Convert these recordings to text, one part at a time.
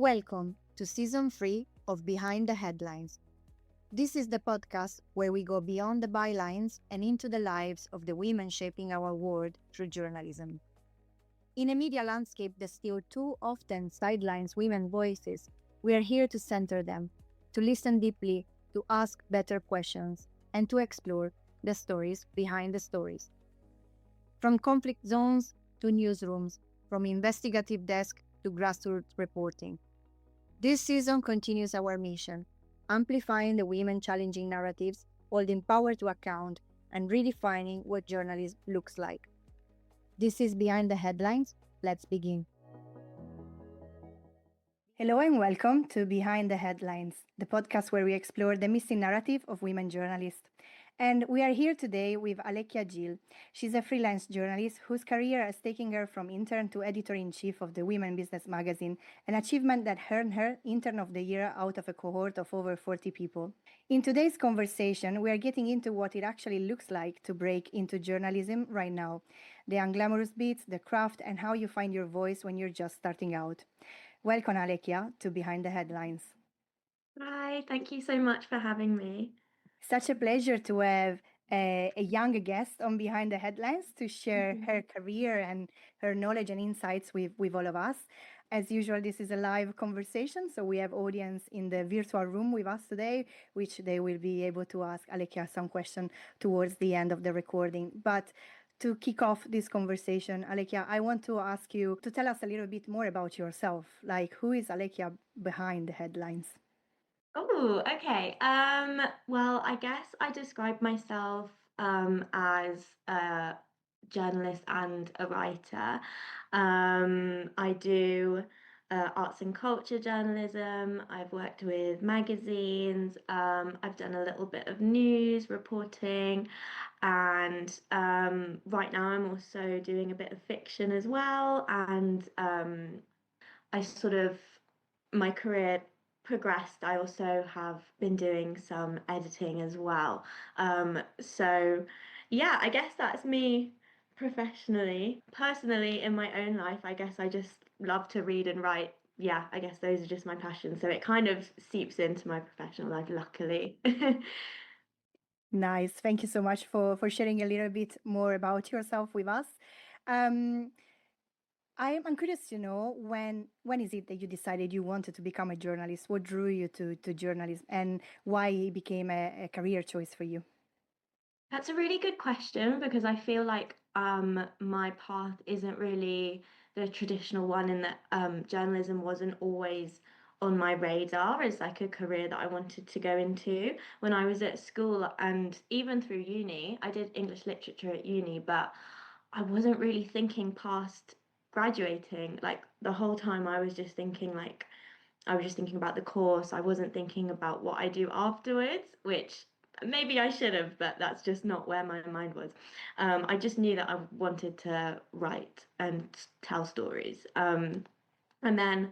Welcome to Season 3 of Behind the Headlines. This is the podcast where we go beyond the bylines and into the lives of the women shaping our world through journalism. In a media landscape that still too often sidelines women's voices, we are here to center them, to listen deeply, to ask better questions, and to explore the stories behind the stories. From conflict zones to newsrooms, from investigative desk to grassroots reporting. This season continues our mission, amplifying the women challenging narratives, holding power to account, and redefining what journalism looks like. This is Behind the Headlines. Let's begin. Hello and welcome to Behind the Headlines, the podcast where we explore the missing narrative of women journalists. And we are here today with Alekia Gill. She's a freelance journalist whose career has taken her from intern to editor-in-chief of the Women Business magazine, an achievement that earned her Intern of the Year out of a cohort of over 40 people. In today's conversation, we are getting into what it actually looks like to break into journalism right now, the unglamorous bits, the craft, and how you find your voice when you're just starting out. Welcome, Alekia, to Behind the Headlines. Hi, thank you so much for having me. Such a pleasure to have a young guest on Behind the Headlines to share her career and her knowledge and insights with all of us. As usual, this is a live conversation, so we have audience in the virtual room with us today, which they will be able to ask Alekia some question towards the end of the recording. But to kick off this conversation, Alekia, I want to ask you to tell us a little bit more about yourself. Like, who is Alekia behind the headlines? Oh, okay. Well, I guess I describe myself as a journalist and a writer. I do arts and culture journalism. I've worked with magazines. I've done a little bit of news reporting, and right now I'm also doing a bit of fiction as well. And I sort of my career progressed. I also have been doing some editing as well. So yeah, I guess that's me professionally. Personally, in my own life, I guess I just love to read and write. Yeah, I guess those are just my passions. So it kind of seeps into my professional life, luckily. Nice. Thank you so much for sharing a little bit more about yourself with us. Um, I'm curious to know when is it that you decided you wanted to become a journalist? What drew you to journalism and why it became a career choice for you? That's a really good question because I feel like my path isn't really the traditional one in that journalism wasn't always on my radar as like a career that I wanted to go into when I was at school and even through uni. I did English literature at uni, but I wasn't really thinking past graduating. Like the whole time I was just thinking about the course. I wasn't thinking about what I do afterwards, which maybe I should have, but that's just not where my mind was. I just knew that I wanted to write and tell stories. And then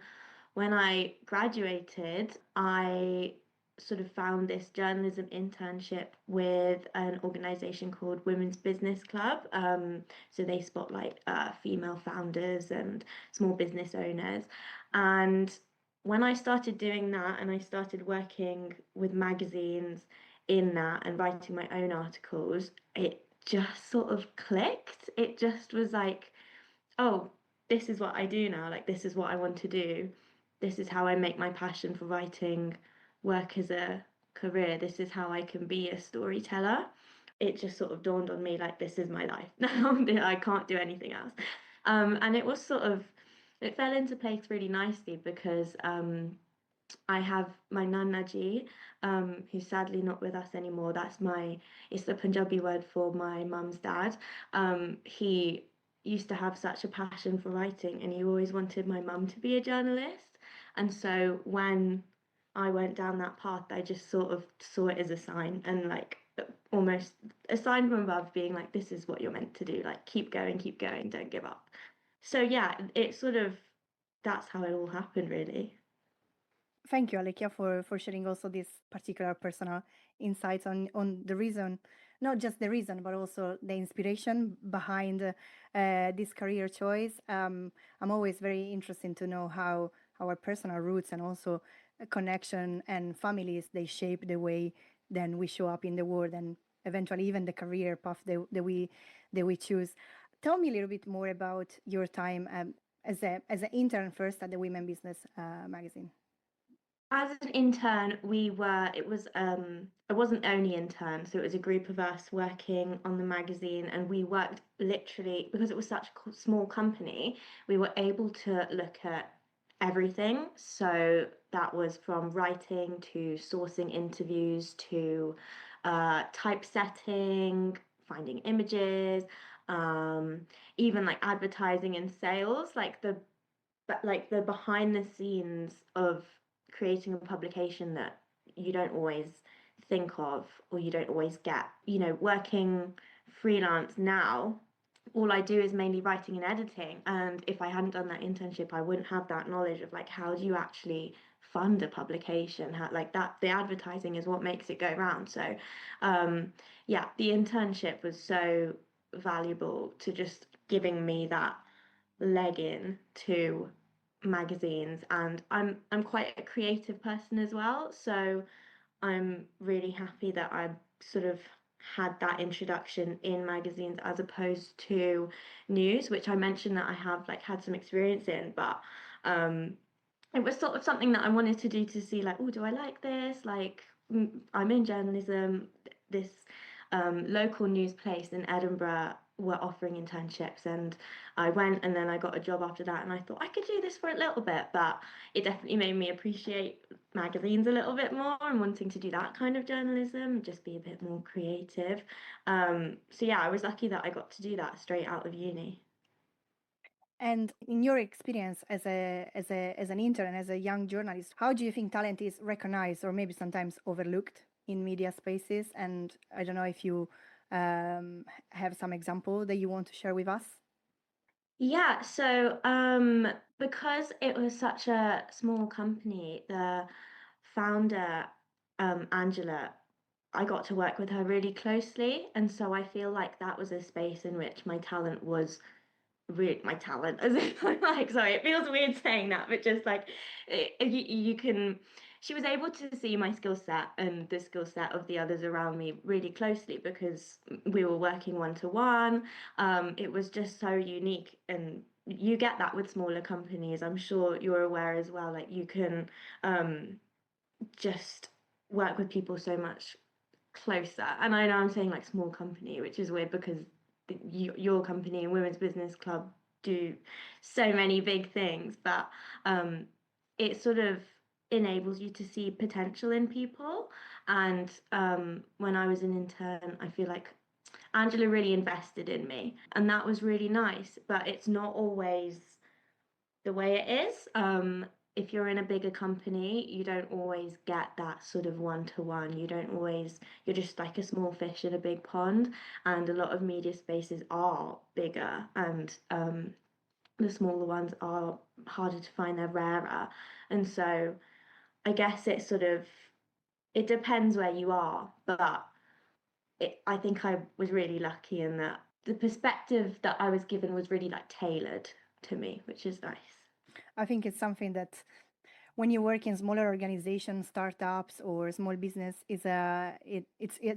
when I graduated, I sort of found this journalism internship with an organization called Women's Business Club. So they spotlight female founders and small business owners. And when I started doing that and I started working with magazines in that and writing my own articles, it just sort of clicked. It just was like, oh, this is what I do now. Like, this is what I want to do. This is how I make my passion for writing work as a career. This is how I can be a storyteller. It just sort of dawned on me like, this is my life now. I can't do anything else. And it was sort of, it fell into place really nicely because I have my Nana Ji, who's sadly not with us anymore. It's the Punjabi word for my mum's dad. He used to have such a passion for writing and he always wanted my mum to be a journalist. And so when I went down that path, I just sort of saw it as a sign and like almost a sign from above being like, this is what you're meant to do. Like, keep going, don't give up. So yeah, it sort of, that's how it all happened, really. Thank you, Alekia, for sharing also this particular personal insights on the reason, not just the reason, but also the inspiration behind this career choice. I'm always very interested to know how our personal roots and also a connection and families, they shape the way then we show up in the world and eventually even the career path that we choose. Tell me a little bit more about your time as an intern first at the Women Business magazine. As an intern, it wasn't only intern, so it was a group of us working on the magazine, and we worked literally because it was such a small company, we were able to look at everything. So that was from writing to sourcing interviews to typesetting, finding images, even like advertising and sales, like the behind the scenes of creating a publication that you don't always think of or you don't always get. You know, working freelance now, all I do is mainly writing and editing. And if I hadn't done that internship, I wouldn't have that knowledge of like how do you actually fund a publication? How, like that, the advertising is what makes it go round. So, yeah, the internship was so valuable to just giving me that leg in to magazines, and I'm quite a creative person as well, so I'm really happy that I sort of had that introduction in magazines as opposed to news, which I mentioned that I have like had some experience in, but um it was sort of something that I wanted to do to see like, oh, do I like this? Like, I'm in journalism. This local news place in Edinburgh were offering internships, and I went, and then I got a job after that, and I thought I could do this for a little bit, but it definitely made me appreciate magazines a little bit more and wanting to do that kind of journalism, just be a bit more creative. So yeah, I was lucky that I got to do that straight out of uni. And in your experience as an intern, as a young journalist, how do you think talent is recognized or maybe sometimes overlooked in media spaces? And I don't know if you have some example that you want to share with us. Yeah, so because it was such a small company, the founder, Angela, I got to work with her really closely, and so I feel like that was a space in which my talent was my talent, as if I'm like, sorry, it feels weird saying that, but just like you can, she was able to see my skill set and the skill set of the others around me really closely because we were working one to one. It was just so unique, and you get that with smaller companies. I'm sure you're aware as well. Like you can just work with people so much closer. And I know I'm saying like small company, which is weird because your company and Women's Business Club do so many big things, but it sort of enables you to see potential in people. And when I was an intern, I feel like Angela really invested in me, and that was really nice. But it's not always the way it is. If you're in a bigger company, you don't always get that sort of one to one. You don't always, you're just like a small fish in a big pond. And a lot of media spaces are bigger, and the smaller ones are harder to find, they're rarer. And so I guess it sort of, it depends where you are, but I think I was really lucky in that the perspective that I was given was really like tailored to me, which is nice. I think it's something that when you work in smaller organizations, startups, or small business, it's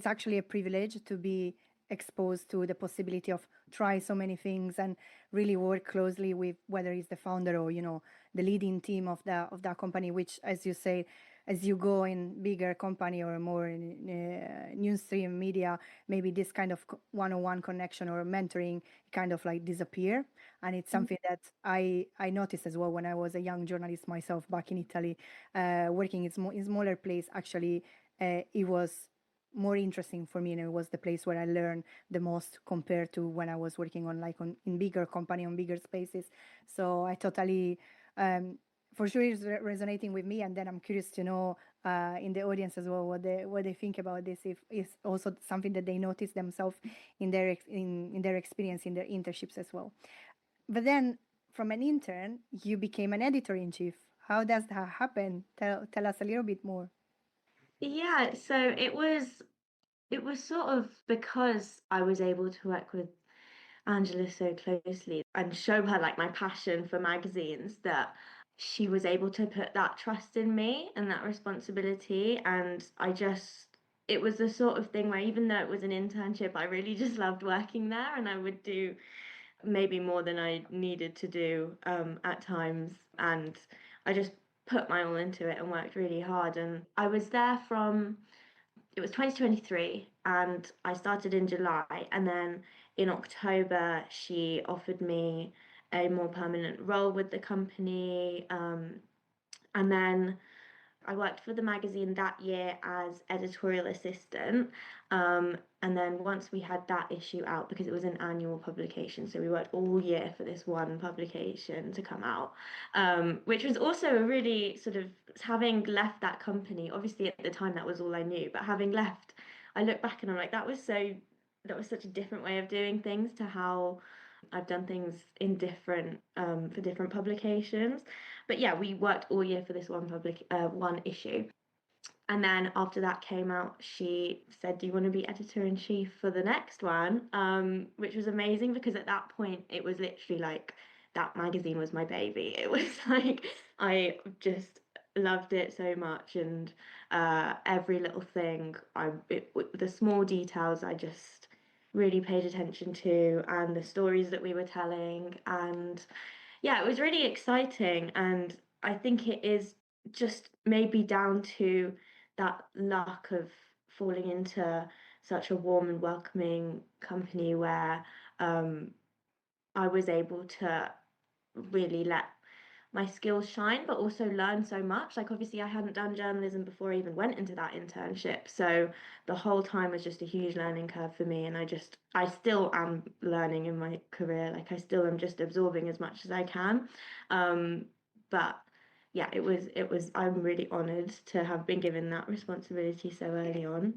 actually a privilege to be exposed to the possibility of try so many things and really work closely with whether it's the founder or the leading team of that company. Which, as you say, as you go in bigger company or more in newsstream media, maybe this kind of one-on-one connection or mentoring kind of like disappear. And it's something that I noticed as well when I was a young journalist myself back in Italy, working in smaller place. Actually, it was more interesting for me, and it was the place where I learned the most compared to when I was working in bigger company on bigger spaces. So I totally, for sure, it's resonating with me. And then I'm curious to know in the audience as well what they think about this. If it's also something that they notice themselves in in their experience in their internships as well. But then from an intern, you became an editor in chief. How does that happen? Tell us a little bit more. Yeah, so it was sort of because I was able to work with Angela so closely and show her like my passion for magazines that she was able to put that trust in me and that responsibility. And it was the sort of thing where even though it was an internship, I really just loved working there, and I would do maybe more than I needed to do at times. And I just put my all into it and worked really hard. And I was there from, it was 2023, and I started in July. And then in October, she offered me a more permanent role with the company. And then I worked for the magazine that year as editorial assistant. And then once we had that issue out, because it was an annual publication, so we worked all year for this one publication to come out, which was also a really sort of, having left that company, obviously at the time that was all I knew, but having left, I look back and I'm like, that was such a different way of doing things to how I've done things in different for different publications. But yeah, we worked all year for this one issue. And then after that came out, she said, "Do you want to be editor in chief for the next one?" Which was amazing, because at that point it was literally like that magazine was my baby. It was like I just loved it so much, and every little thing, the small details, I just really paid attention to, and the stories that we were telling, and yeah, it was really exciting. And I think it is just maybe down to that luck of falling into such a warm and welcoming company where um, I was able to really let my skills shine, but also learn so much. Like, obviously, I hadn't done journalism before I even went into that internship. So the whole time was just a huge learning curve for me. And I still am learning in my career. Like, I still am just absorbing as much as I can. But yeah, I'm really honored to have been given that responsibility so early on.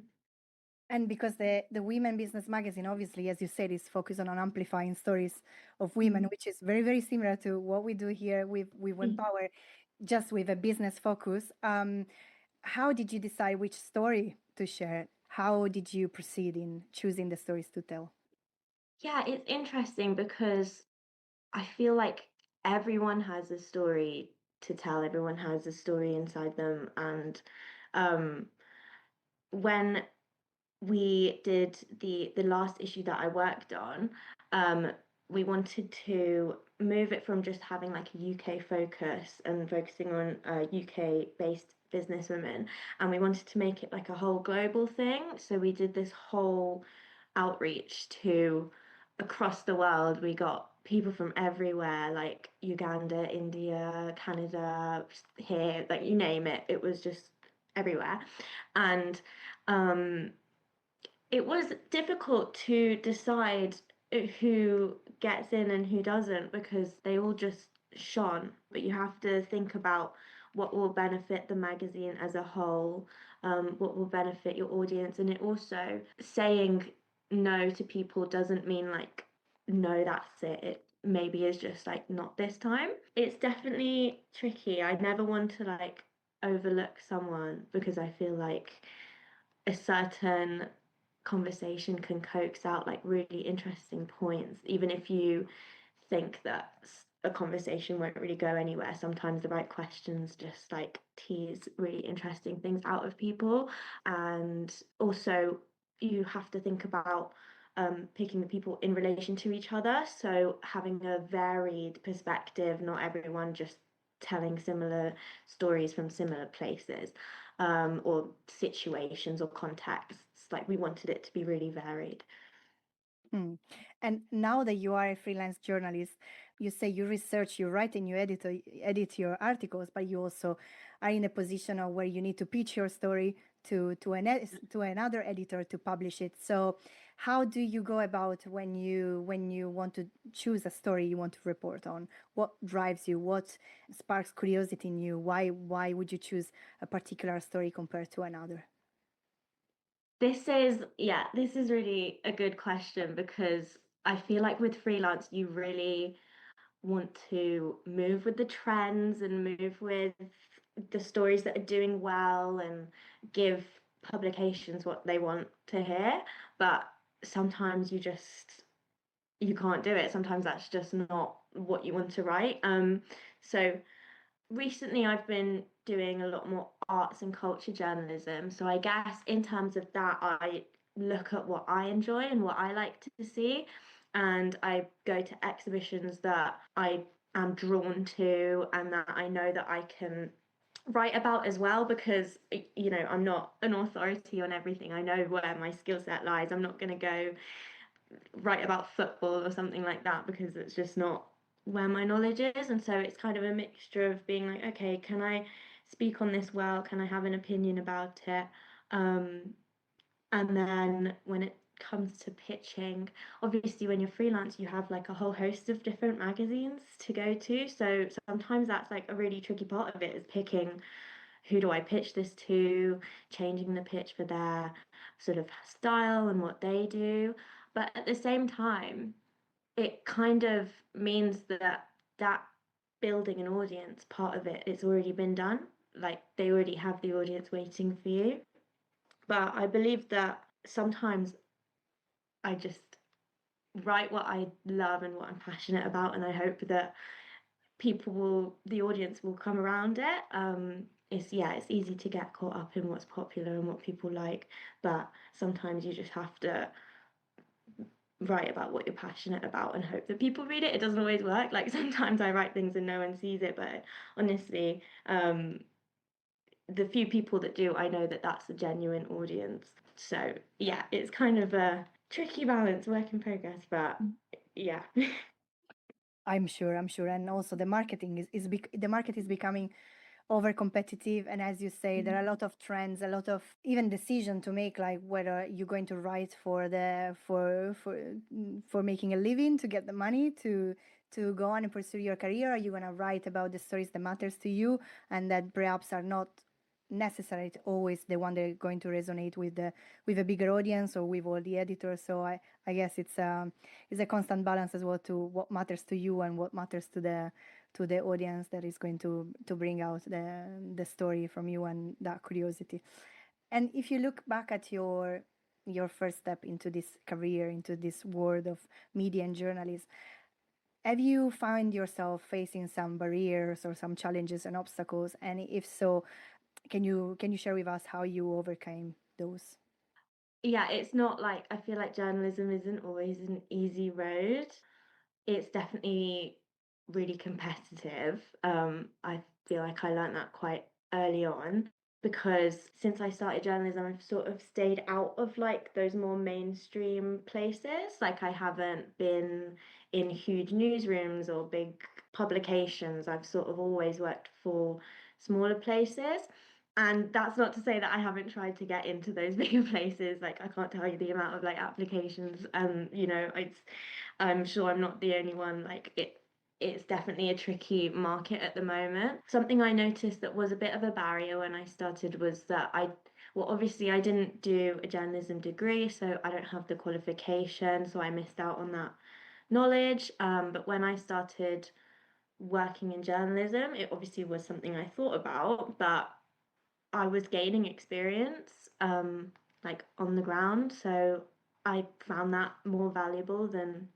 And because the Women Business magazine, obviously, as you said, is focused on amplifying stories of women, which is very, very similar to what we do here with Women Power, just with a business focus. How did you decide which story to share? How did you proceed in choosing the stories to tell? Yeah, it's interesting because I feel like everyone has a story to tell, everyone has a story inside them. And um, when we did the last issue that I worked on, um, we wanted to move it from just having like a UK focus and focusing on UK based businesswomen, and we wanted to make it like a whole global thing. So we did this whole outreach to across the world. We got people from everywhere, like Uganda, India, Canada, here, like you name it. It was just everywhere. And um, it was difficult to decide who gets in and who doesn't, because they all just shone. But you have to think about what will benefit the magazine as a whole, what will benefit your audience. And it also, saying no to people doesn't mean like, no, that's it. It maybe is just like, not this time. It's definitely tricky. I never want to like overlook someone, because I feel like a certain conversation can coax out like really interesting points, even if you think that a conversation won't really go anywhere. Sometimes the right questions just like tease really interesting things out of people. And also, you have to think about picking the people in relation to each other. So having a varied perspective, not everyone just telling similar stories from similar places, or situations or contexts. Like, we wanted it to be really varied. Hmm. And now that you are a freelance journalist, you say you research, you write, and you edit your articles, but you also are in a position of where you need to pitch your story to another editor to publish it. So, how do you go about when you want to choose a story you want to report on? What drives you? What sparks curiosity in you? Why would you choose a particular story compared to another? This is really a good question, because I feel like with freelance, you really want to move with the trends and move with the stories that are doing well, and give publications what they want to hear. But sometimes you can't do it. Sometimes that's just not what you want to write. So recently I've been doing a lot more arts and culture journalism. So I guess in terms of that, I look at what I enjoy and what I like to see. And I go to exhibitions that I am drawn to and that I know that I can write about as well, because I'm not an authority on everything. I know where my skill set lies. I'm not going to go write about football or something like that because it's just not where my knowledge is. And so it's kind of a mixture of being like, okay, can I speak on this well? Can I have an opinion about it? Um, and then when it comes to pitching, obviously when you're freelance, you have like a whole host of different magazines to go to. So sometimes that's like a really tricky part of it, is picking who do I pitch this to, changing the pitch for their sort of style and what they do. But at the same time, it kind of means that that building an audience part of it, it's already been done. Like they already have the audience waiting for you. But I believe that sometimes I just write what I love and what I'm passionate about, and I hope that the audience will come around it. It's easy to get caught up in what's popular and what people like, but sometimes you just have to write about what you're passionate about and hope that people read it. It doesn't always work. Like sometimes I write things and no one sees it, but honestly, the few people that do, I know that that's a genuine audience. So yeah, it's kind of a tricky balance, work in progress, but yeah. I'm sure, and also the marketing the market is becoming over competitive, and as you say, there are a lot of trends, a lot of even decision to make, like whether you're going to write for making a living, to get the money to go on and pursue your career, or you're going to write about the stories that matters to you and that perhaps are not necessarily always the one that are going to resonate with a bigger audience or with all the editors. So I guess it's a constant balance as well, to what matters to you and what matters to the audience that is going to bring out the story from you and that curiosity. And if you look back at your first step into this career, into this world of media and journalism, have you found yourself facing some barriers or some challenges and obstacles? And if so, can you share with us how you overcame those? Yeah, it's not like, I feel like journalism isn't always an easy road. It's definitely really competitive. I feel like I learned that quite early on, because since I started journalism, I've sort of stayed out of like those more mainstream places. Like I haven't been in huge newsrooms or big publications. I've sort of always worked for smaller places. And that's not to say that I haven't tried to get into those bigger places. Like I can't tell you the amount of like applications, I'm sure I'm not the only one. It's definitely a tricky market at the moment. Something I noticed that was a bit of a barrier when I started was that obviously I didn't do a journalism degree, so I don't have the qualification, so I missed out on that knowledge. But when I started working in journalism, it obviously was something I thought about, but I was gaining experience, like on the ground. So I found that more valuable than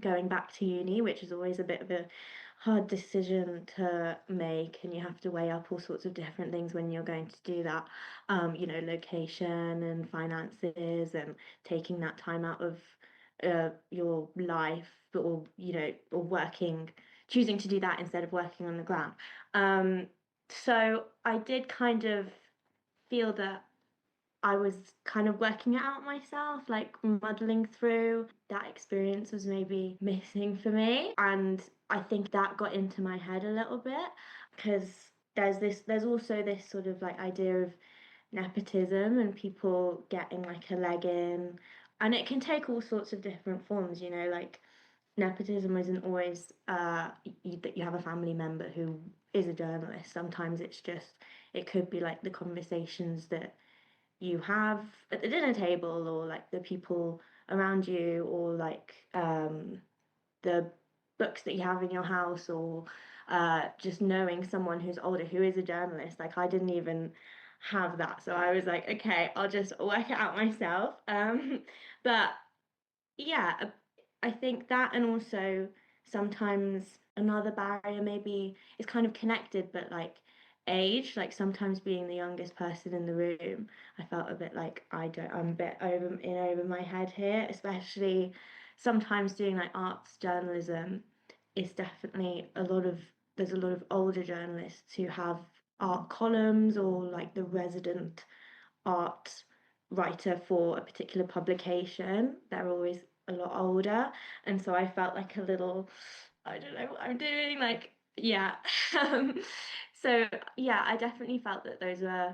going back to uni, which is always a bit of a hard decision to make, and you have to weigh up all sorts of different things when you're going to do that. Location and finances, and taking that time out of your life, or working, choosing to do that instead of working on the ground. So I did kind of feel that I was kind of working it out myself, like muddling through. That experience was maybe missing for me. And I think that got into my head a little bit, because there's also this sort of like idea of nepotism and people getting like a leg in. And it can take all sorts of different forms, like nepotism isn't always that you have a family member who is a journalist. Sometimes it could be like the conversations that you have at the dinner table, or like the people around you, or like the books that you have in your house, or just knowing someone who's older who is a journalist. Like I didn't even have that, so I was like, okay, I'll just work it out myself. But yeah, I think that, and also sometimes another barrier maybe is kind of connected, but like age, like sometimes being the youngest person in the room, I felt a bit like I'm a bit over my head here, especially sometimes doing like arts journalism is definitely there's a lot of older journalists who have art columns or like the resident art writer for a particular publication. They're always a lot older. And so I felt like a little, I don't know what I'm doing. Like, yeah. Um, so, yeah, I definitely felt that those were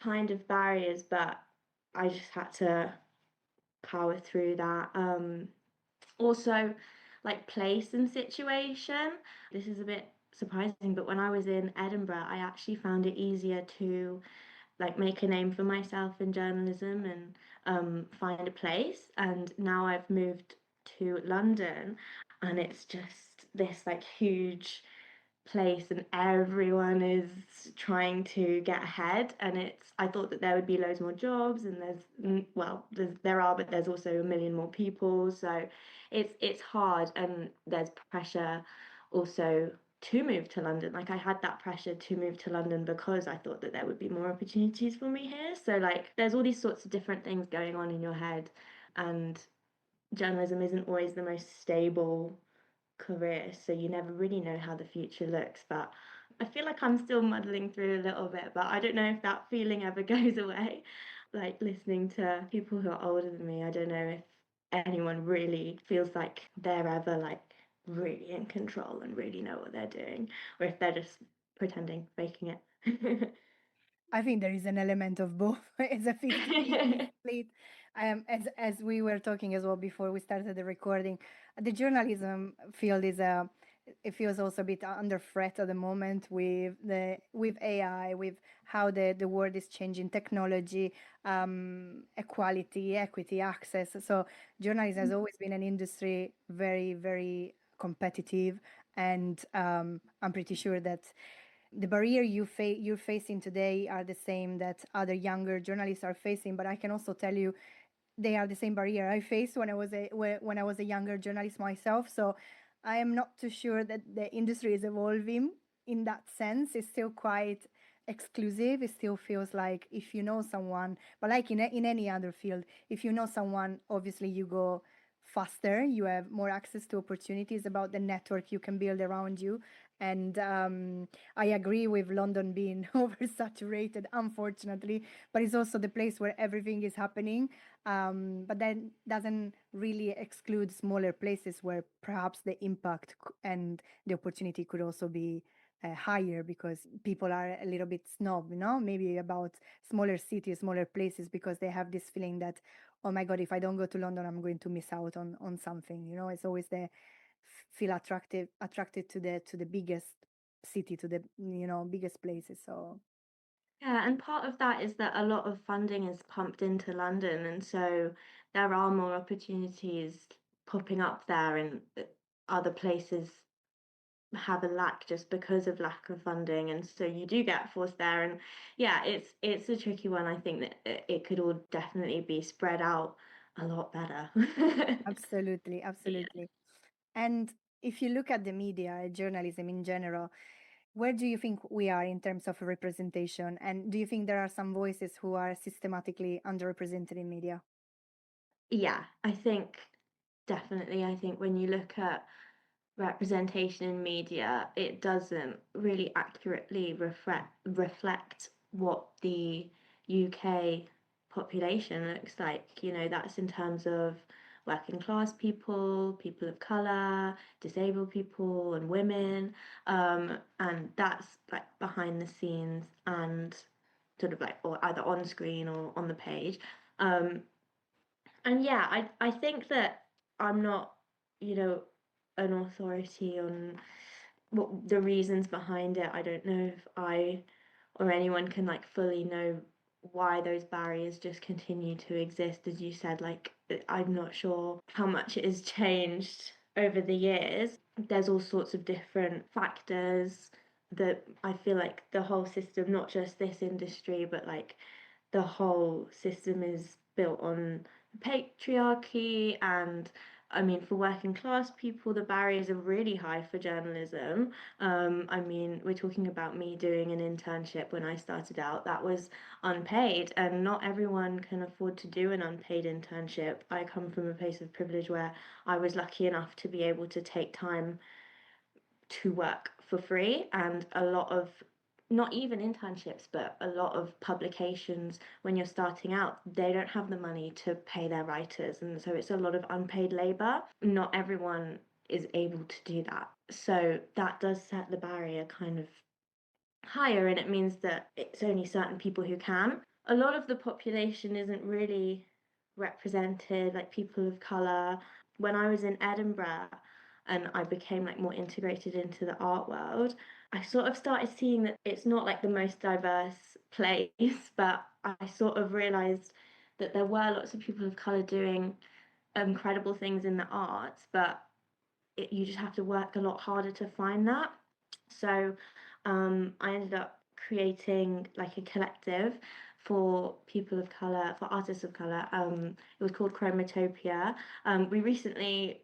kind of barriers, but I just had to power through that. Also, like place and situation. This is a bit surprising, but when I was in Edinburgh, I actually found it easier to like make a name for myself in journalism and find a place. And now I've moved to London, and it's just this like huge place, and everyone is trying to get ahead. And I thought that there would be loads more jobs, and there are, but there's also a million more people. So it's hard, and there's pressure also to move to London. Like I had that pressure to move to London because I thought that there would be more opportunities for me here. So like there's all these sorts of different things going on in your head, and journalism isn't always the most stable career, so you never really know how the future looks. But I feel like I'm still muddling through a little bit, but I don't know if that feeling ever goes away. Like listening to people who are older than me, I don't know if anyone really feels like they're ever like really in control and really know what they're doing, or if they're just pretending, faking it. I think there is an element of both. It's a 50-50 split. As we were talking as well before we started the recording, the journalism field it feels also a bit under threat at the moment with AI, with how the world is changing, technology, equality, equity, access. So journalism has always been an industry very, very competitive, and I'm pretty sure that the barrier you're facing today are the same that other younger journalists are facing. But I can also tell you they are the same barrier I faced when I was a younger journalist myself. So I am not too sure that the industry is evolving in that sense. It's still quite exclusive. It still feels like if you know someone, but like in any other field, if you know someone, obviously you go faster. You have more access to opportunities about the network you can build around you. And I agree with London being oversaturated, unfortunately, but it's also the place where everything is happening. But that doesn't really exclude smaller places where perhaps the impact and the opportunity could also be higher, because people are a little bit snob, maybe about smaller cities, smaller places, because they have this feeling that, oh my God, if I don't go to London, I'm going to miss out on something. It's always the feel attracted to the biggest city, to the biggest places. So Yeah, and part of that is that a lot of funding is pumped into London, and so there are more opportunities popping up there, and other places have a lack just because of lack of funding, and so you do get forced there. And yeah, it's a tricky one. I think that it could all definitely be spread out a lot better. absolutely, Yeah. absolutely. And if you look at the media, journalism in general, where do you think we are in terms of representation? And do you think there are some voices who are systematically underrepresented in media? Yeah, I think definitely. I think when you look at representation in media, it doesn't really accurately reflect what the UK population looks like. That's in terms of working class people, people of colour, disabled people, and women. And that's like behind the scenes and sort of like, or either on screen or on the page. Um, and yeah, I think that I'm not, you know, an authority on what the reasons behind it. I don't know if I or anyone can like fully know why those barriers just continue to exist. As you said, like I'm not sure how much it has changed over the years. There's all sorts of different factors that I feel like the whole system, not just this industry, but like the whole system is built on patriarchy and I mean, for working class people, the barriers are really high for journalism. I mean, we're talking about me doing an internship when I started out. That was unpaid, and not everyone can afford to do an unpaid internship. I come from a place of privilege where I was lucky enough to be able to take time to work for free, and a lot of not even internships, but a lot of publications when you're starting out, they don't have the money to pay their writers, and so it's a lot of unpaid labor. Not everyone is able to do that, so that does set the barrier kind of higher, and it means that it's only certain people who can. A lot of the population isn't really represented, like people of colour. When I was in Edinburgh and I became like more integrated into the art world, I sort of started seeing that it's not like the most diverse place, but I sort of realised that there were lots of people of colour doing incredible things in the arts, but you just have to work a lot harder to find that. So I ended up creating like a collective for people of color, for artists of color. It was called Chromatopia. We recently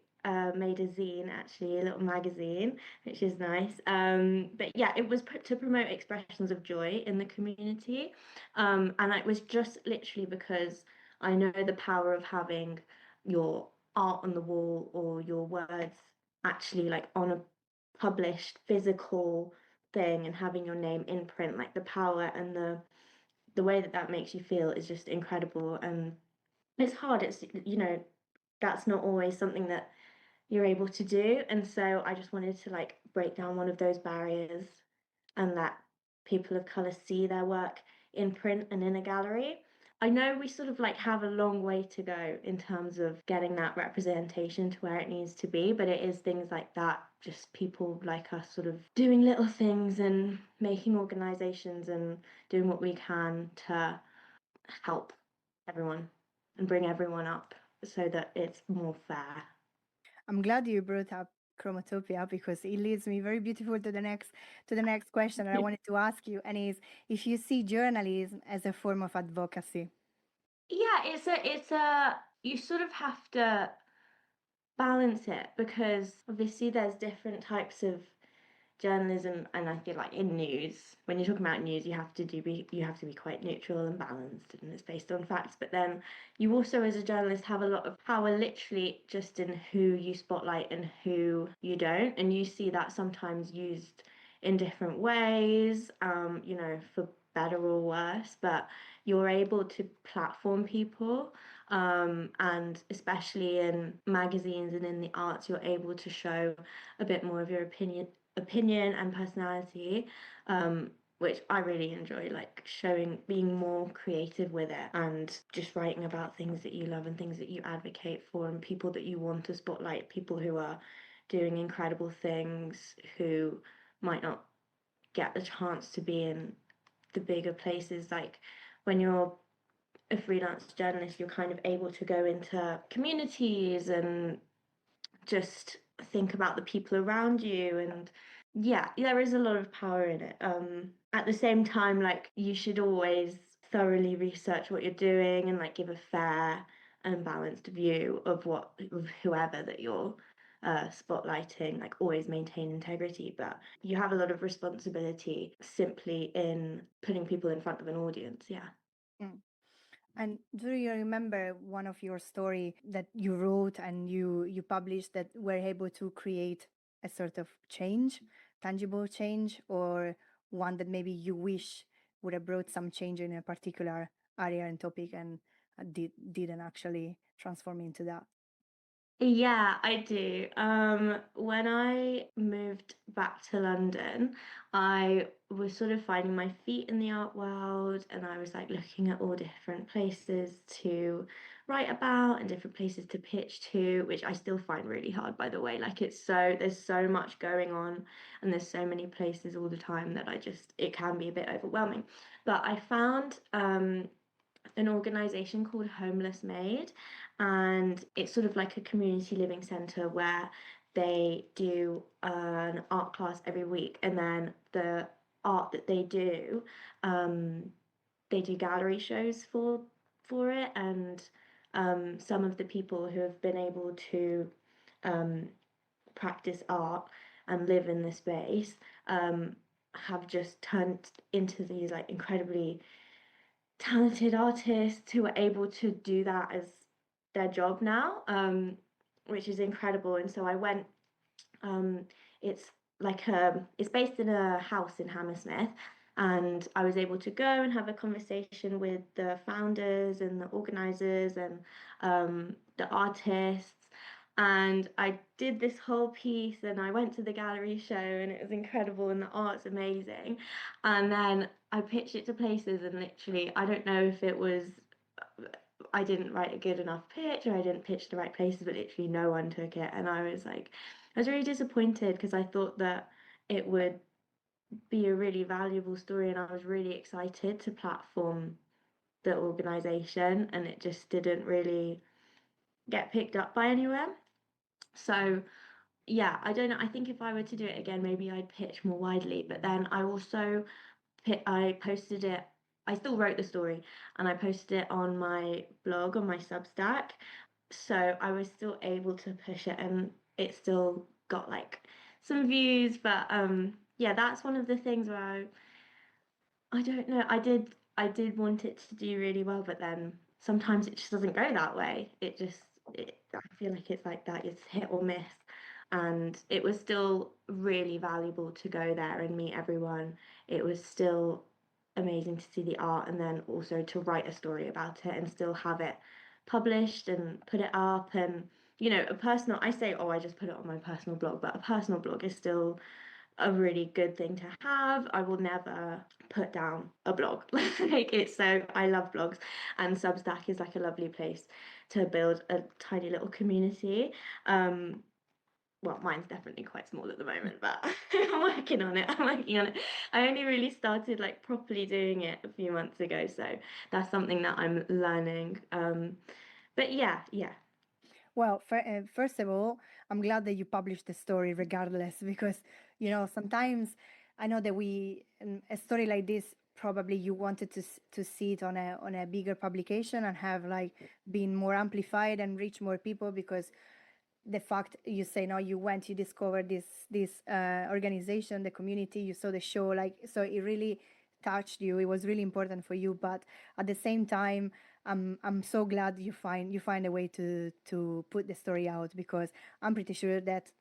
made a zine, actually, a little magazine, which is nice. But yeah, it was to promote expressions of joy in the community. And it was just literally because I know the power of having your art on the wall or your words actually like on a published physical thing and having your name in print, like the power and the way that that makes you feel is just incredible. And it's hard, it's, you know, that's not always something that you're able to do. And so I just wanted to like break down one of those barriers and let people of color see their work in print and in a gallery. I know we sort of like have a long way to go in terms of getting that representation to where it needs to be, but it is things like that, just people like us sort of doing little things and making organizations and doing what we can to help everyone and bring everyone up so that it's more fair. I'm glad you brought up Chromatopia because it leads me very beautiful to the next question that I wanted to ask you, and is if you see journalism as a form of advocacy. Yeah, it's a you sort of have to balance it because obviously there's different types of journalism, and I feel like in news, when you're talking about news, you have to be quite neutral and balanced and it's based on facts, but then you also as a journalist have a lot of power literally just in who you spotlight and who you don't, and you see that sometimes used in different ways, you know, for better or worse, but you're able to platform people, and especially in magazines and in the arts, you're able to show a bit more of your opinion and personality, which I really enjoy, like showing, being more creative with it and just writing about things that you love and things that you advocate for and people that you want to spotlight, people who are doing incredible things who might not get the chance to be in the bigger places. Like when you're a freelance journalist, you're kind of able to go into communities and just think about the people around you, and yeah, there is a lot of power in it. At the same time, like you should always thoroughly research what you're doing and like give a fair and balanced view of what of whoever that you're spotlighting, like always maintain integrity, but you have a lot of responsibility simply in putting people in front of an audience. Yeah. Mm. And do you remember one of your story that you wrote and you published that were able to create a sort of change, tangible change, or one that maybe you wish would have brought some change in a particular area and topic and didn't actually transform into that? Yeah, I do. When I moved back to London, I was sort of finding my feet in the art world, and I was like looking at all different places to write about and different places to pitch to, which I still find really hard, by the way. Like there's so much going on, and there's so many places all the time that it can be a bit overwhelming. But I found an organization called Homeless Made, and it's sort of like a community living center where they do an art class every week, and then the art that um, they do gallery shows for it, and some of the people who have been able to practice art and live in this space have just turned into these like incredibly talented artists who are able to do that as their job now, which is incredible. And so I went. It's it's based in a house in Hammersmith, and I was able to go and have a conversation with the founders and the organizers and the artists. And I did this whole piece, and I went to the gallery show, and it was incredible, and the art's amazing. And then I pitched it to places, and literally, I don't know if it was I didn't write a good enough pitch or I didn't pitch the right places, but literally no one took it. And I was really disappointed because I thought that it would be a really valuable story, and I was really excited to platform the organization, and it just didn't really get picked up by anyone. So yeah, I don't know. I think if I were to do it again, maybe I'd pitch more widely. But then I posted it. I still wrote the story, and I posted it on my blog on my Substack. So I was still able to push it, and it still got like some views. But yeah, that's one of the things where I don't know. I did want it to do really well, but then sometimes it just doesn't go that way. I feel like it's like that. It's hit or miss. And it was still really valuable to go there and meet everyone. It was still amazing to see the art, and then also to write a story about it and still have it published and put it up. And I say, oh, I just put it on my personal blog, but a personal blog is still a really good thing to have. I will never put down a blog. Like it's so I love blogs, and Substack is like a lovely place to build a tiny little community. Well, mine's definitely quite small at the moment, but I'm working on it. I'm working on it. I only really started like properly doing it a few months ago, so that's something that I'm learning. But yeah, yeah. Well, first of all, I'm glad that you published the story regardless, because, sometimes I know that a story like this, probably you wanted to see it on a bigger publication and have like been more amplified and reach more people, because the fact you say no, you discovered this organization, the community, you saw the show, like, so it really touched you, it was really important for you. But at the same time, I'm so glad you find a way to put the story out, because I'm pretty sure that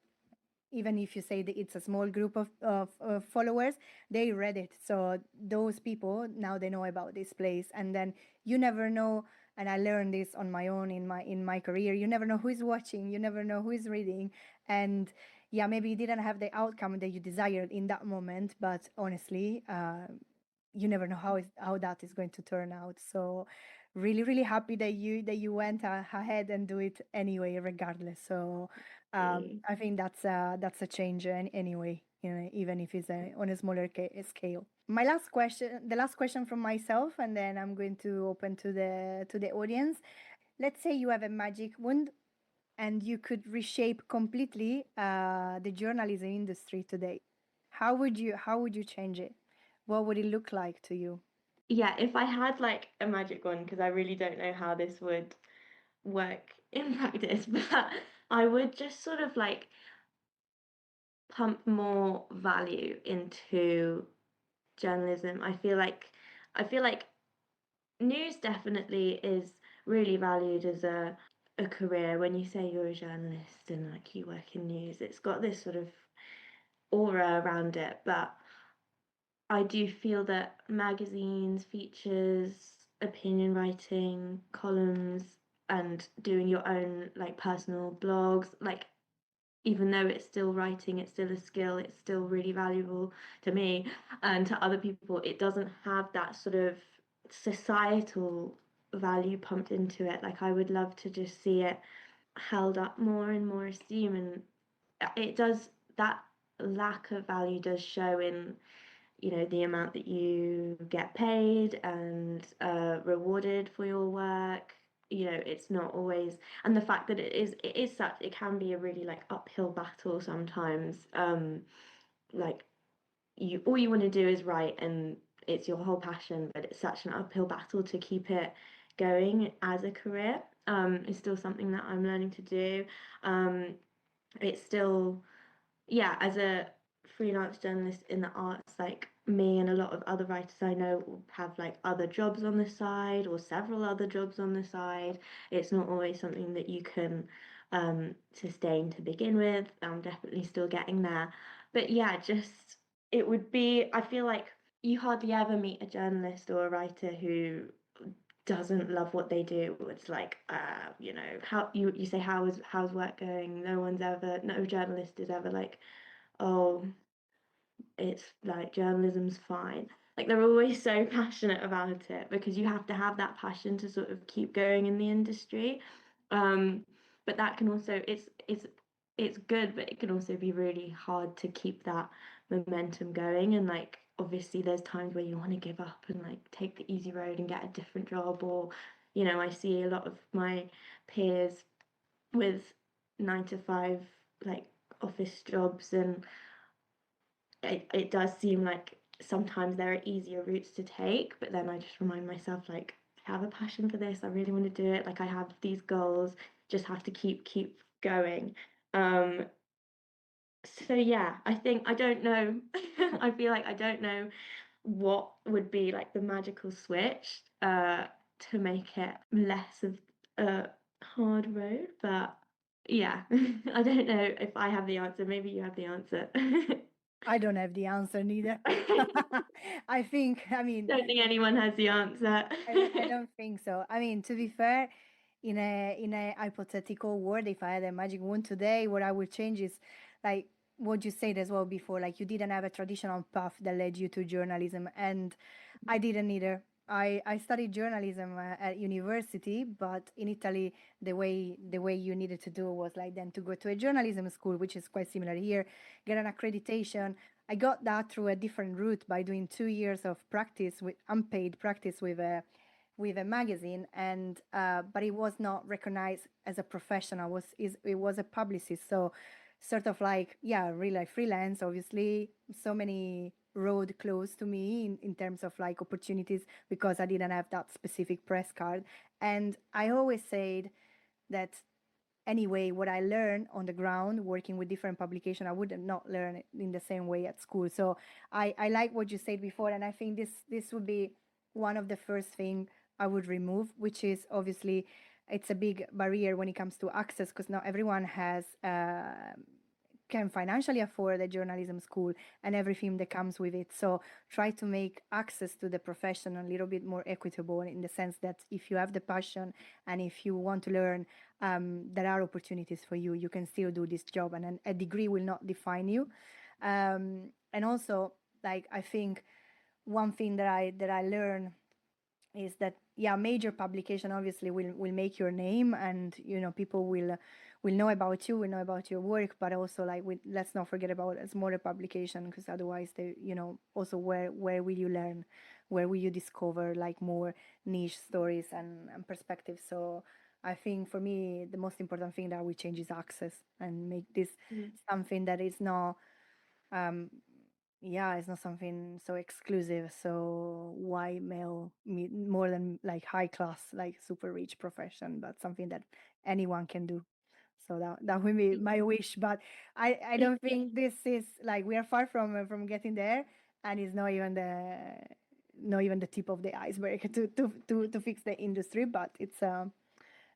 even if you say that it's a small group of followers, they read it. So those people, now they know about this place. And then you never know, and I learned this on my own in my career, you never know who is watching, you never know who is reading. And yeah, maybe you didn't have the outcome that you desired in that moment, but honestly, you never know how that is going to turn out. So really, really happy that you went ahead and do it anyway, regardless. So I think that's a change anyway, even if it's on a smaller scale. The last question from myself, and then I'm going to open to the audience. Let's say you have a magic wand and you could reshape completely the journalism industry today. How would you change it? What would it look like to you? Yeah, if I had like a magic wand, because I really don't know how this would work in practice, but I would just sort of like pump more value into journalism. I feel like news definitely is really valued as a career. When you say you're a journalist and like you work in news, it's got this sort of aura around it. But I do feel that magazines, features, opinion writing, columns, and doing your own like personal blogs, like even though it's still writing, it's still a skill, it's still really valuable to me and to other people. It doesn't have that sort of societal value pumped into it. Like I would love to just see it held up more and more esteem, and it does. That lack of value does show in the amount that you get paid and rewarded for your work. It's not always, and the fact that it can be a really like uphill battle sometimes. Like all you want to do is write, and it's your whole passion, but it's such an uphill battle to keep it going as a career. is still something that I'm learning to do. It's still, yeah, as a freelance journalist in the arts, like me and a lot of other writers I know have like other jobs on the side or several other jobs on the side. It's not always something that you can sustain to begin with. I'm definitely still getting there. But yeah, just it would be, I feel like you hardly ever meet a journalist or a writer who doesn't love what they do. It's like, you know, how you say how's work going? No journalist is ever like, oh, it's like journalism's fine. Like they're always so passionate about it because you have to have that passion to sort of keep going in the industry. Um, but that can also it's good, but it can also be really hard to keep that momentum going. And like obviously there's times where you want to give up and like take the easy road and get a different job, or you know, I see a lot of my peers with 9 to 5 like office jobs, and it does seem like sometimes there are easier routes to take, but then I just remind myself like I have a passion for this, I really want to do it, like I have these goals, just have to keep going. Um so yeah, I think I don't know. I feel like I don't know what would be like the magical switch to make it less of a hard road, but yeah, I don't know if I have the answer. Maybe you have the answer. I don't have the answer neither. I think, I mean, Don't think anyone has the answer. I don't think so. I mean, to be fair, in a hypothetical world, if I had a magic wand today, what I would change is like what you said as well before, like you didn't have a traditional path that led you to journalism, and I didn't either. I studied journalism at university, but in Italy, the way you needed to do was like then to go to a journalism school, which is quite similar here, get an accreditation. I got that through a different route by doing 2 years of practice with unpaid practice with a magazine, and but it was not recognized as a professional. It was a publicist, so sort of like, yeah, really like freelance. Obviously, so many road closed to me in terms of like opportunities because I didn't have that specific press card. And I always said that anyway, what I learned on the ground working with different publication, I would not learn it in the same way at school. So I like what you said before, and I think this would be one of the first thing I would remove, which is obviously it's a big barrier when it comes to access because not everyone has can financially afford a journalism school and everything that comes with it. So try to make access to the profession a little bit more equitable in the sense that if you have the passion and if you want to learn, there are opportunities for you. You can still do this job, and a degree will not define you. And also, like I think one thing that I learned is that, yeah, major publication obviously will make your name, and people will know about you, will know about your work, but also like let's not forget about a smaller publication, because otherwise they, also where will you learn, where will you discover like more niche stories and perspectives. So I think for me the most important thing that we change is access and make this Mm. something that is not um yeah, it's not something so exclusive, so white male, more than like high class, like super rich profession, but something that anyone can do. So that would be my wish, but I don't think this is like we are far from getting there, and it's not even the tip of the iceberg to fix the industry, but it's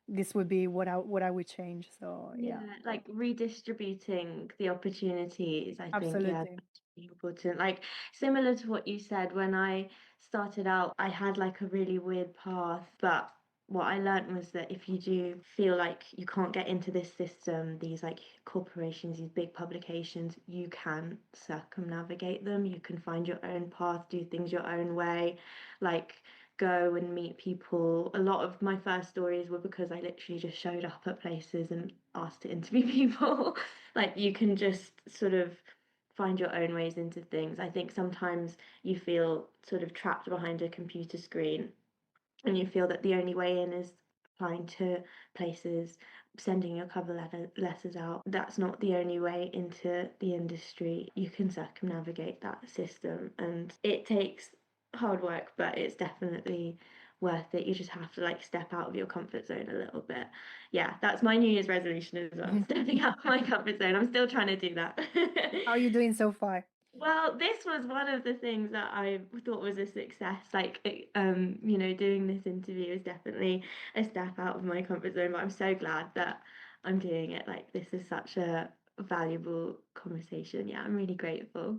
this would be what I would change. So Yeah, yeah, like redistributing the opportunities, I think, yeah, absolutely. that's really important. Like similar to what you said, when I started out, I had like a really weird path, but what I learned was that if you do feel like you can't get into this system, these like corporations, these big publications, you can circumnavigate them. You can find your own path, do things your own way. Like go and meet people. A lot of my first stories were because I literally just showed up at places and asked to interview people. Like you can just sort of find your own ways into things. I think sometimes you feel sort of trapped behind a computer screen and you feel that the only way in is applying to places, sending your letters out. That's not the only way into the industry. You can circumnavigate that system, and it takes hard work, but it's definitely worth it. You just have to like step out of your comfort zone a little bit. Yeah, that's my New Year's resolution as well, stepping out of my comfort zone. I'm still trying to do that. How are you doing so far? Well, this was one of the things that I thought was a success. Like, doing this interview is definitely a step out of my comfort zone, but I'm so glad that I'm doing it. Like, this is such a valuable conversation. Yeah, I'm really grateful.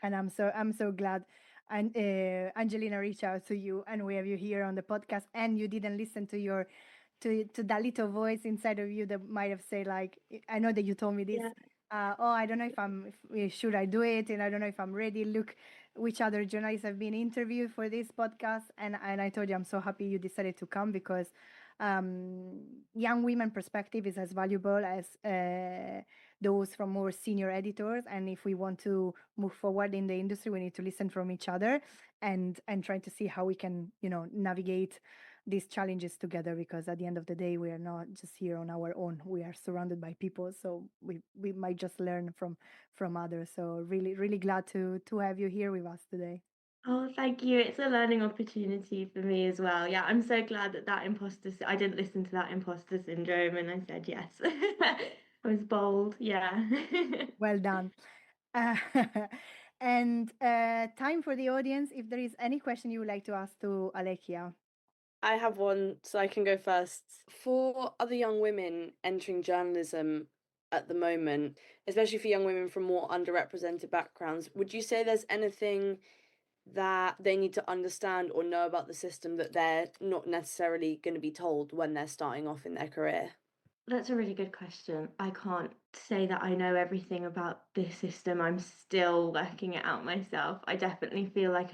And I'm so glad. And Angelina reached out to you, and we have you here on the podcast, and you didn't listen to your to that little voice inside of you that might have said like, I know that you told me this. Yeah. Oh, I don't know if should I do it, and I don't know if I'm ready. Look, which other journalists have been interviewed for this podcast, and I told you I'm so happy you decided to come because young women perspective is as valuable as those from more senior editors, and if we want to move forward in the industry we need to listen from each other and try to see how we can navigate these challenges together, because at the end of the day we are not just here on our own, we are surrounded by people, so we might just learn from others. So really really glad to have you here with us today. Oh, thank you. It's a learning opportunity for me as well. Yeah, I'm so glad that I didn't listen to that imposter syndrome and I said yes. I was bold. Yeah. Well done. uh, and time for the audience, if there is any question you would like to ask to Alekia. I have one, so I can go first. For other young women entering journalism at the moment, especially for young women from more underrepresented backgrounds, would you say there's anything that they need to understand or know about the system that they're not necessarily going to be told when they're starting off in their career? That's a really good question. I can't say that I know everything about this system. I'm still working it out myself. I definitely feel like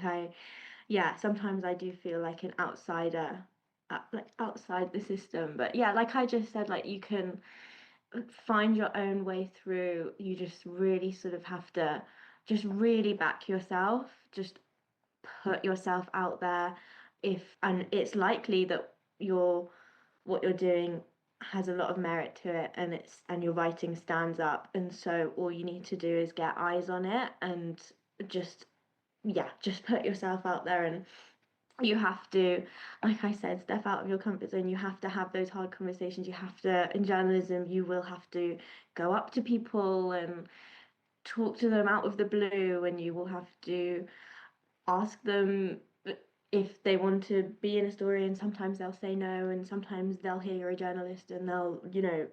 yeah, sometimes I do feel like an outsider, like outside the system. But yeah, like I just said, like you can find your own way through. You just really sort of have to just really back yourself, just put yourself out there. And it's likely that what you're doing has a lot of merit to it, and your writing stands up, and so all you need to do is get eyes on it and just just put yourself out there. And you have to, like I said, step out of your comfort zone. You have to have those hard conversations. You have to, in journalism, you will have to go up to people and talk to them out of the blue, and you will have to ask them if they want to be in a story, and sometimes they'll say no, and sometimes they'll hear you're a journalist and they'll,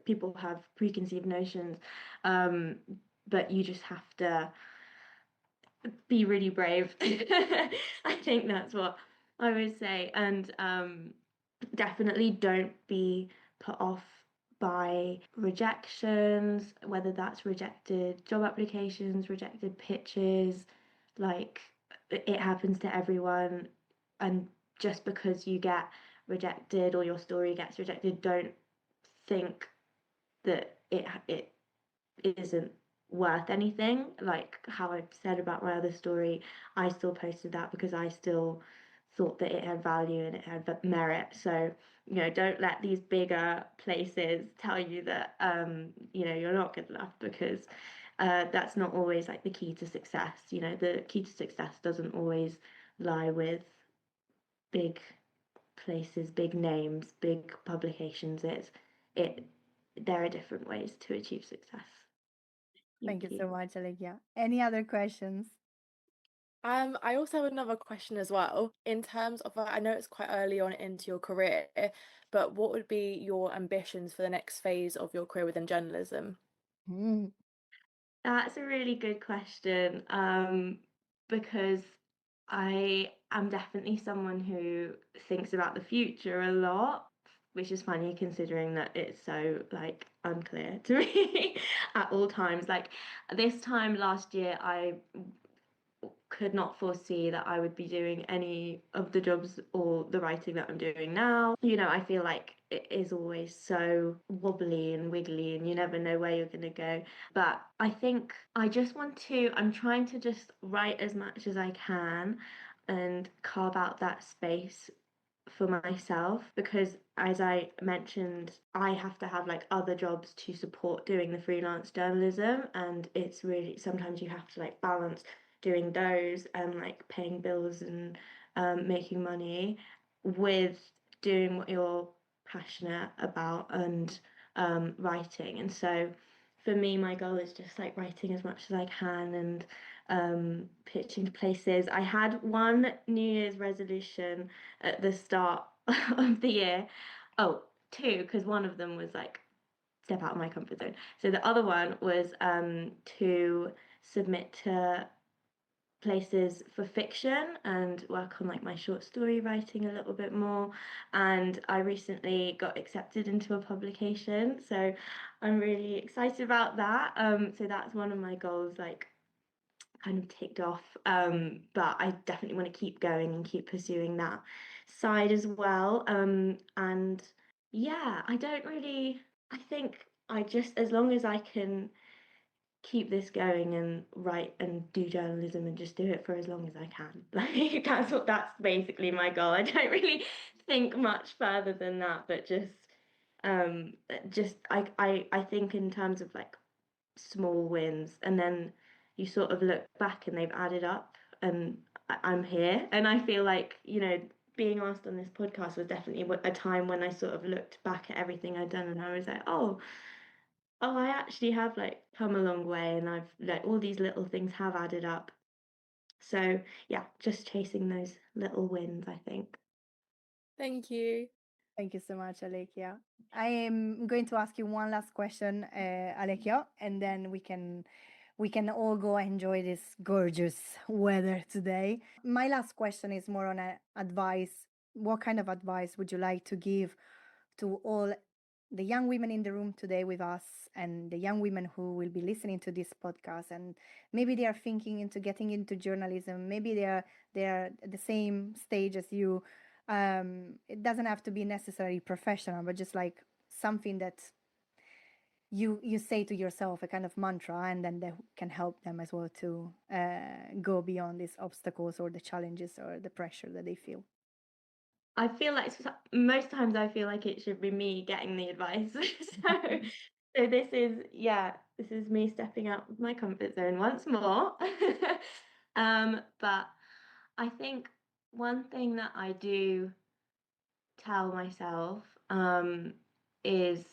people have preconceived notions. But you just have to be really brave. I think that's what I would say. And definitely don't be put off by rejections, whether that's rejected job applications, rejected pitches. Like, it happens to everyone. And just because you get rejected or your story gets rejected, don't think that it isn't worth anything. Like how I've said about my other story, I still posted that because I still thought that it had value and it had merit. So, don't let these bigger places tell you that, you're not good enough, because that's not always like the key to success. The key to success doesn't always lie with big places, big names, big publications. It there are different ways to achieve success. Thank you so much, Alekia. Any other questions? I also have another question as well. In terms of, I know it's quite early on into your career, but what would be your ambitions for the next phase of your career within journalism? That's a really good question, because I am definitely someone who thinks about the future a lot, which is funny considering that it's so like unclear to me at all times. Like this time last year, I could not foresee that I would be doing any of the jobs or the writing that I'm doing now. I feel like it is always so wobbly and wiggly, and you never know where you're going to go. But I think I'm trying to just write as much as I can and carve out that space for myself, because as I mentioned, I have to have like other jobs to support doing the freelance journalism, and it's really, sometimes you have to like balance doing those and like paying bills and making money with doing what you're passionate about and writing. And so for me, my goal is just like writing as much as I can and pitching to places. I had one New Year's resolution at the start of the year. Oh, two, because one of them was like step out of my comfort zone. So the other one was to submit to places for fiction and work on like my short story writing a little bit more. And I recently got accepted into a publication, so I'm really excited about that. So that's one of my goals, like kind of ticked off. But I definitely want to keep going and keep pursuing that side as well. And yeah, I think I just, as long as I can keep this going and write and do journalism and just do it for as long as I can. Like that's basically my goal. I don't really think much further than that, but just I think in terms of like small wins, and then you sort of look back and they've added up, and I'm here. And I feel like, being asked on this podcast was definitely a time when I sort of looked back at everything I'd done and I was like, oh, I actually have like come a long way, and I've like all these little things have added up. So yeah, just chasing those little wins, I think. Thank you. Thank you so much, Alekia. I am going to ask you one last question, Alekia, and then we can all go enjoy this gorgeous weather today. My last question is more on advice. What kind of advice would you like to give to all the young women in the room today with us and the young women who will be listening to this podcast, and maybe they are thinking into getting into journalism, maybe they are at the same stage as you. It doesn't have to be necessarily professional, but just like something that you say to yourself, a kind of mantra, and then that can help them as well to go beyond these obstacles or the challenges or the pressure that they feel. I feel like most times I feel like it should be me getting the advice. So this is me stepping out of my comfort zone once more. But I think one thing that I do tell myself is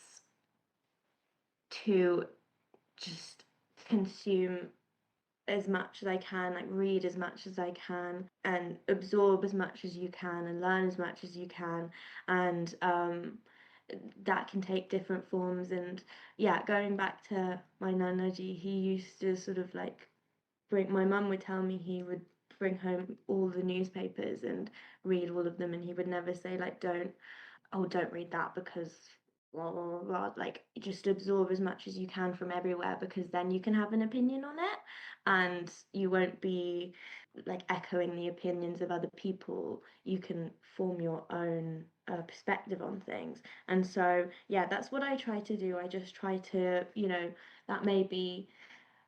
to just consume as much as I can, like read as much as I can, and absorb as much as you can, and learn as much as you can, and that can take different forms. And yeah, going back to my nanaji, he used to sort of like my mum would tell me he would bring home all the newspapers and read all of them, and he would never say like don't read that because blah, blah, blah, blah. Like just absorb as much as you can from everywhere, because then you can have an opinion on it and you won't be like echoing the opinions of other people. You can form your own perspective on things. And so yeah, that's what I try to do. I just try to, that may be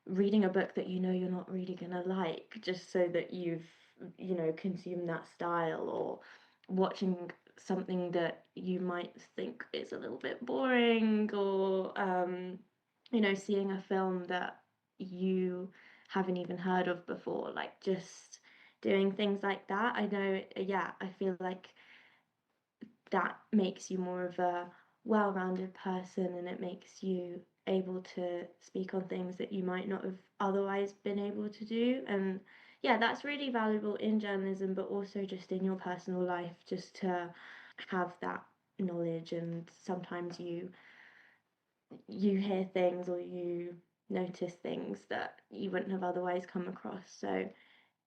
reading a book that you're not really gonna like, just so that you've consumed that style, or watching something that you might think is a little bit boring, or seeing a film that you haven't even heard of before, like just doing things like that. I know, yeah, I feel like that makes you more of a well-rounded person, and it makes you able to speak on things that you might not have otherwise been able to do. And yeah, that's really valuable in journalism, but also just in your personal life, just to have that knowledge. And sometimes you hear things or you notice things that you wouldn't have otherwise come across. So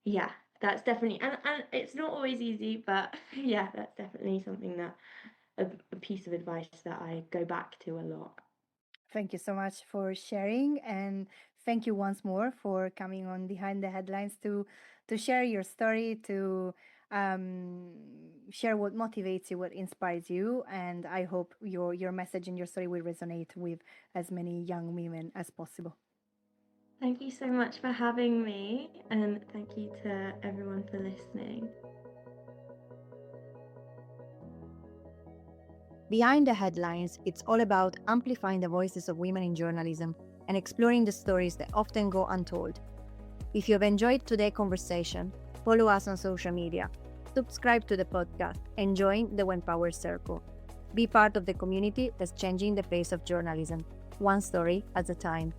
yeah, that's definitely, and it's not always easy, but yeah, that's definitely something that a piece of advice that I go back to a lot. Thank you so much for sharing, and thank you once more for coming on Behind the Headlines to share your story, to share what motivates you, what inspires you, and I hope your message and your story will resonate with as many young women as possible. Thank you so much for having me, and thank you to everyone for listening. Behind the Headlines, it's all about amplifying the voices of women in journalism and exploring the stories that often go untold. If you have enjoyed today's conversation, follow us on social media. subscribe to the podcast and join the When Power Circle. Be part of the community that's changing the face of journalism, one story at a time.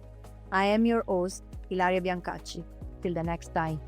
I am your host, Ilaria Biancacci. Till the next time.